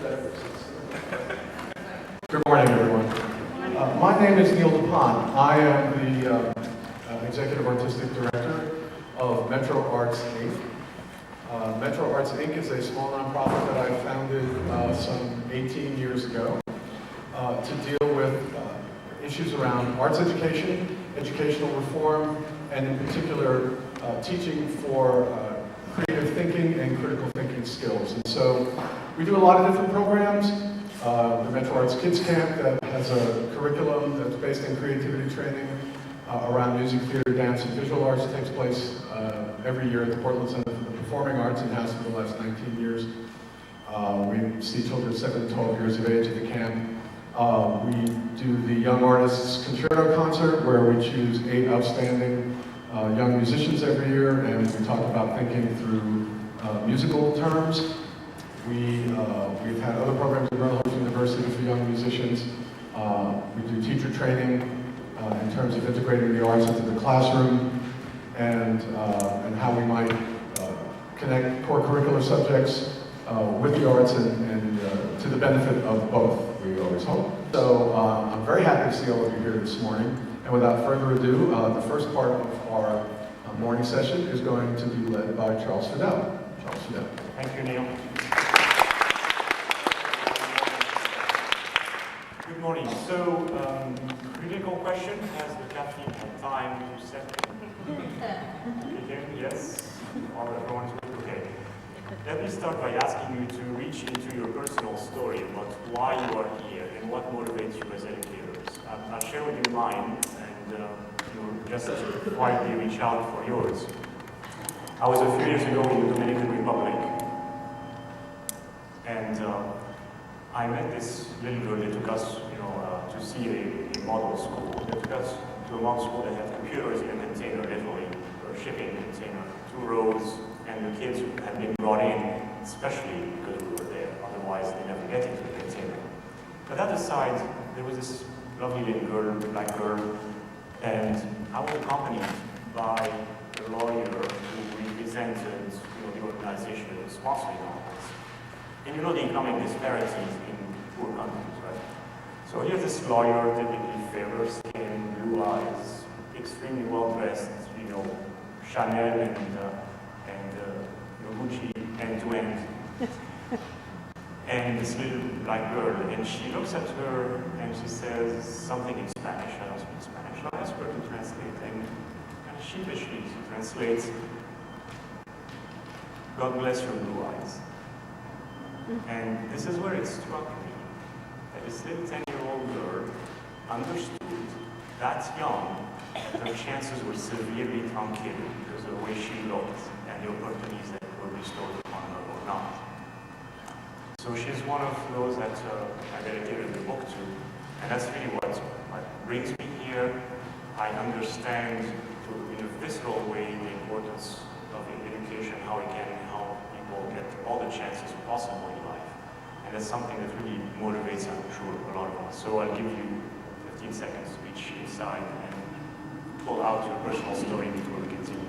Good morning, everyone. My name is Niel DePonte. I am the Executive Artistic Director of MetroArts Inc. MetroArts Inc. is a small nonprofit that I founded some 18 years ago to deal with issues around arts education, educational reform, and in particular teaching for creative thinking and critical thinking skills. And so we do a lot of different programs. The MetroArts Kids Camp that has a curriculum that's based in creativity training around music, theater, dance, and visual arts. It takes place every year at the Portland Center for the Performing Arts and has for the last 19 years. We see children 7 to 12 years of age at the camp. We do the Young Artists Concerto Concert, where we choose 8 outstanding young musicians every year, and we talk about thinking through musical terms. We've had other programs at Merlin University for young musicians. We do teacher training in terms of integrating the arts into the classroom and how we might connect core curricular subjects with the arts and to the benefit of both, we always hope. So I'm very happy to see all of you here this morning. And without further ado, the first part of our morning session is going to be led by Charles Fadel. Charles Fadel. Thank you, Neil. Good morning. So, critical question: has the caffeine had time to settle? Yes? Everyone's good? Okay. Let me start by asking you to reach into your personal story about why you are here and what motivates you as educators. I'll share with you mine, and you'll just quietly reach out for yours. I was a few years ago in the Dominican Republic, and I met this little girl that took us, to see a model school. They took us to a model school that had computers in a container, literally, or a shipping container, 2 rows, and the kids had been brought in, especially because we were there. Otherwise, they never get into the container. But that aside, there was this lovely little girl, black girl, and I was accompanied by a lawyer who represented, the organization that was sponsoring all this. And the economic disparities in poor countries, right? So here's this lawyer, typically fairer skin, blue eyes, extremely well dressed, Chanel and Gucci end to end. And this little black girl, and she looks at her and she says something in Spanish. I don't speak Spanish. I ask her to translate, and kind of sheepishly she translates, "God bless your blue eyes." And this is where it struck me, that this little 10-year-old girl understood that young that her chances were severely truncated because of the way she looked and the opportunities that were bestowed upon her or not. So she's one of those that I dedicated the book to, and that's really what brings me here. I understand in a visceral way the importance of education, how it can help people get all the chances possible in life. And that's something that really motivates, I'm sure, a lot of us. So I'll give you 15 seconds to reach inside and pull out your personal story before we continue.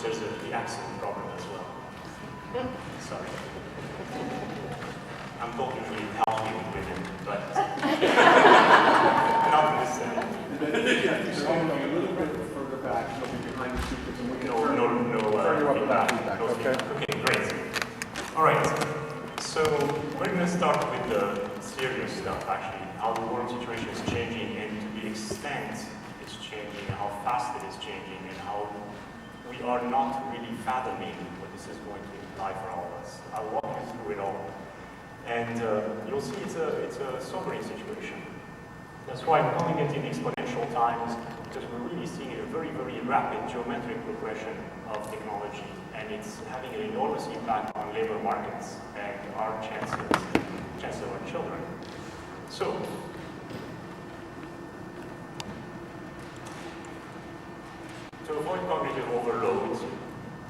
There's the accent problem as well. Sorry. I'm talking usually Italian with women, but not this time. A little bit further back, so be behind the speakers, and we can feedback. Okay, great. All right. So we're going to start with the serious stuff, actually, how the world situation is changing, and to the extent it's changing, how fast it is changing, and how we are not really fathoming what this is going to imply for all of us. I'll walk you through it all. And you'll see it's a sobering situation. That's why I'm calling it in exponential times, because we're really seeing a very, very rapid geometric progression of technology, and it's having an enormous impact on labor markets and our chances of our children. So, to avoid cognitive overload,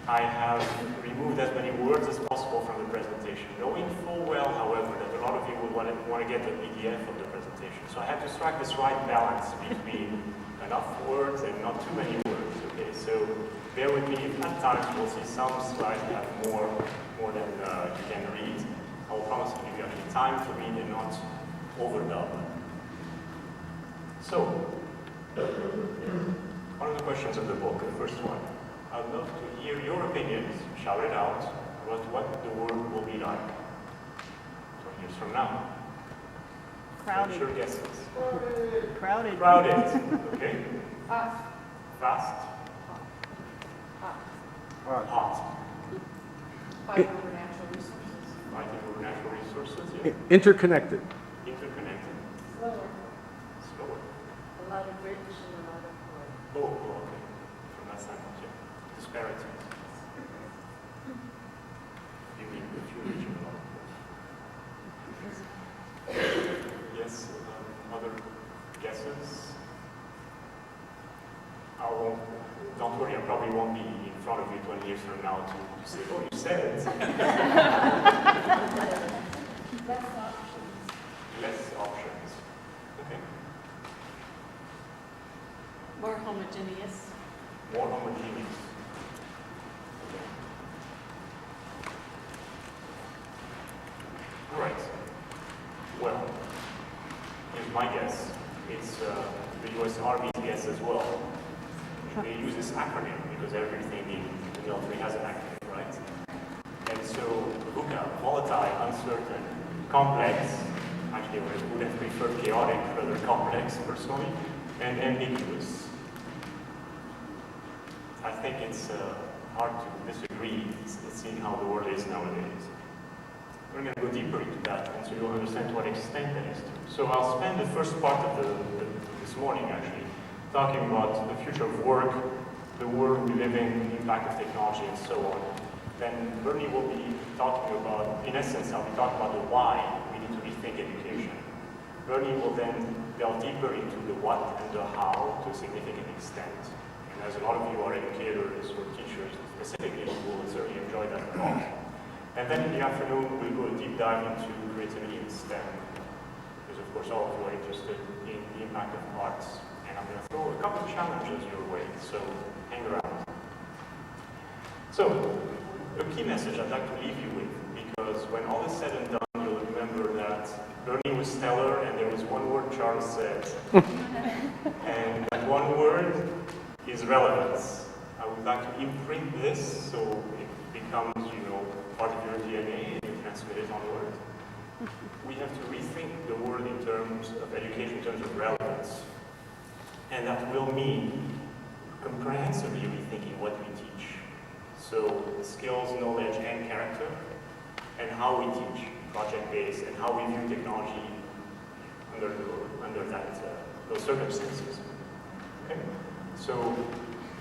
I have removed as many words as possible from the presentation, knowing full well, however, that a lot of you will want to get a PDF of the presentation. So I had to strike this right balance between enough words and not too many words. Okay, so bear with me if at times we'll see some slides that have more than you can read. I will promise to give you actually time to read and not overdub. So, one of the questions of the book, the first one, I'd love to hear your opinions, shout it out, about what the world will be like 20 years from now. Crowded. What's your guesses? Crowded. Crowded, okay. Fast. Fast. Hot. Hot. Fight over natural resources. Fighting over natural resources, yeah. Interconnected. Interconnected. Slower. Slower. A lot of rich and a lot of poor. Oh, okay. From that standpoint, yeah. Disparities. You mean the few rich and a lot of poor. Yes, other guesses? Don't worry, I probably won't be in front of you 20 years from now to say, oh, you said it. Less options. Less options. Okay. More homogeneous. More homogeneous. Okay. Right. Well, here's my guess. It's the US Army's guess as well. They use this acronym because everything in the military has an acronym, right? And so, VUCA, volatile, uncertain, complex, actually I would have preferred chaotic rather than complex personally, and ambiguous. I think it's hard to disagree seeing how the world is nowadays. We're going to go deeper into that, and so you'll understand to what extent that is. So I'll spend the first part of this morning actually talking about the future of work, the world we live in, the impact of technology, and so on. Then Bernie will be talking about, in essence, I'll be talking about the why we need to rethink education. Bernie will then delve deeper into the what and the how to a significant extent. And as a lot of you are educators or teachers specifically, you will certainly enjoy that a lot. And then in the afternoon, we'll go a deep dive into creativity in STEM. Because of course all of you are interested in the impact of arts. And I'm going to throw a couple of challenges your way, so hang around. So, a key message I'd like to leave you with, because when all is said and done, you'll remember that Bernie was stellar and there was one word Charles said. And that one word is relevance. I would like to imprint this so it becomes, part of your DNA and you transmit it onward. We have to rethink the world in terms of education, in terms of relevance. And that will mean comprehensively rethinking what we teach. So skills, knowledge, and character, and how we teach, project-based, and how we view technology under those circumstances. Okay? So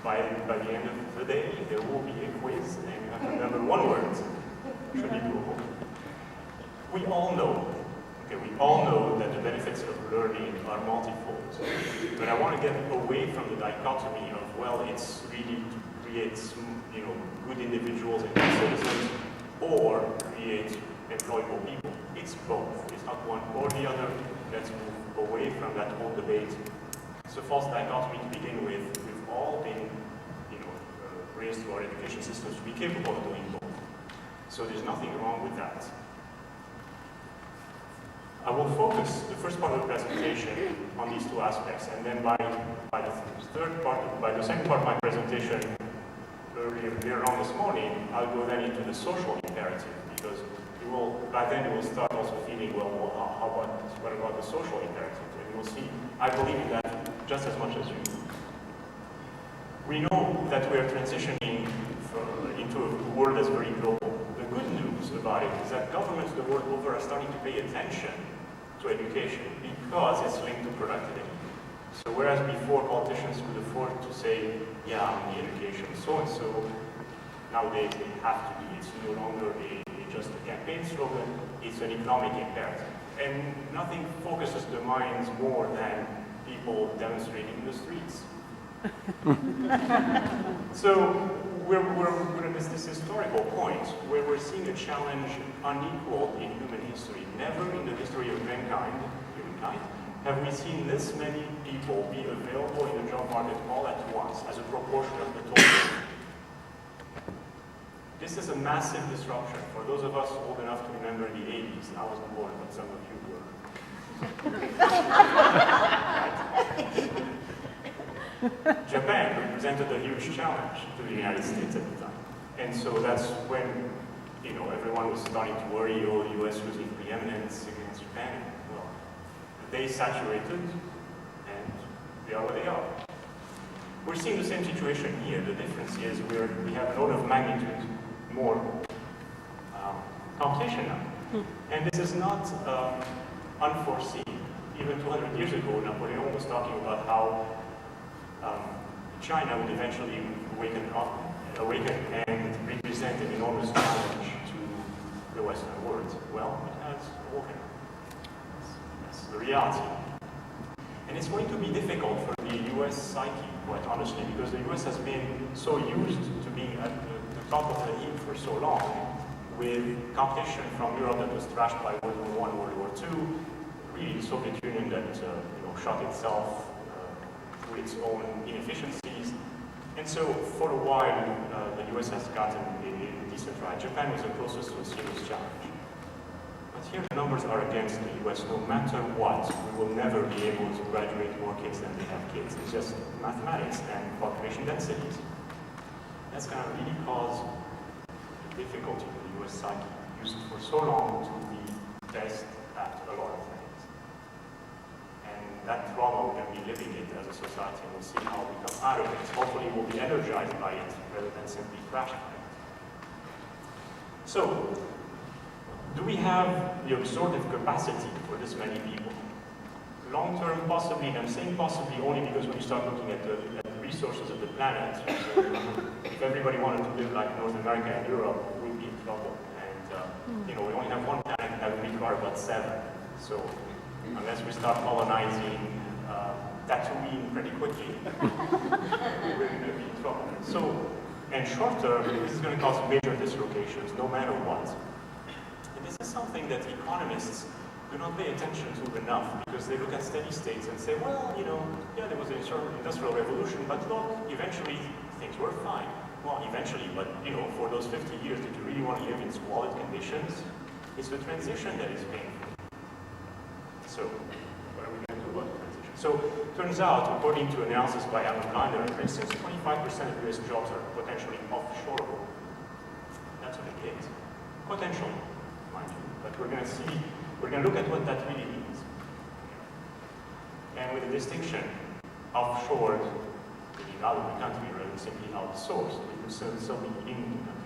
by the end of the day, there will be a quiz, and you have to remember one word. Should be doable. We all know that the benefits of learning are multifold. But I want to get away from the dichotomy of, well, it's really to create, good individuals and good citizens, or create employable people. It's both. It's not one or the other. Let's move away from that whole debate. It's a false dichotomy to begin with. We've all been, raised through our education systems to be capable of doing both. So there's nothing wrong with that. I will focus the first part of the presentation on these two aspects, and then by the second part of my presentation earlier on this morning, I'll go then into the social imperative, because by then you will start also feeling, well, what about the social imperative? And you'll see, I believe in that just as much as you do. We know that we are transitioning into a world that's very global. The good news about it is that governments the world over are starting to pay attention to education, because it's linked to productivity. So whereas before politicians could afford to say, yeah, I'm in the education so-and-so, nowadays they have to be. It's no longer just a campaign slogan, it's an economic imperative. And nothing focuses the minds more than people demonstrating in the streets. So we're at this historical point where we're seeing a challenge unequaled in human history. Never in the history of humankind, have we seen this many people be available in the job market all at once as a proportion of the total. This is a massive disruption. For those of us old enough to remember the 80s, I wasn't born, but some of you were. Japan represented a huge challenge to the United States at the time. And so that's when, everyone was starting to worry, oh, the US losing preeminence against Japan. Well, they saturated, and they are where they are. We're seeing the same situation here. The difference is we have an order of magnitude more competition now. And this is not unforeseen. Even 200 years ago, Napoleon was talking about how China would eventually awaken and represent an enormous challenge to the Western world. Well, it has awoken. That's the reality. And it's going to be difficult for the US psyche, quite honestly, because the US has been so used to being at the top of the heap for so long, with competition from Europe that was thrashed by World War I, World War II, really the Soviet Union that shot itself through its own inefficiencies. And so for a while, the US has gotten a decent ride. Japan was the closest to a serious challenge. But here the numbers are against the US. No matter what, we will never be able to graduate more kids than they have kids. It's just mathematics and population densities. That's going to really cause difficulty for the US psyche, used for so long to be best at a lot of things. And that trauma, we're going to be living it as a society, and we'll see how we come out of it. Hopefully we'll be energized by it rather than simply crashed by it. So, do we have the absorptive capacity for this many people? Long term, possibly, and I'm saying possibly only because when you start looking at the resources of the planet, so if everybody wanted to live like North America and Europe, we'd be in trouble. And we only have one planet that would require about 7. So unless we start colonizing Tatooine pretty quickly, we're going to be in trouble. So, and short term, this is going to cause major dislocations, no matter what. And this is something that economists do not pay attention to enough, because they look at steady states and say, well, yeah, there was an industrial revolution, but look, eventually things were fine. Well, eventually, but for those 50 years, did you really want to live in squalid conditions? It's the transition that is painful. So, what are we going to do about the transition? So, turns out, according to analysis by Alan Kleiner, for instance, 25% of US jobs are potentially offshoreable. That's what it is. Potentially, mind you. But we're going to look at what that really means. And with a distinction, offshore, meaning out of the country, rather than simply outsourced, it will still be in the country.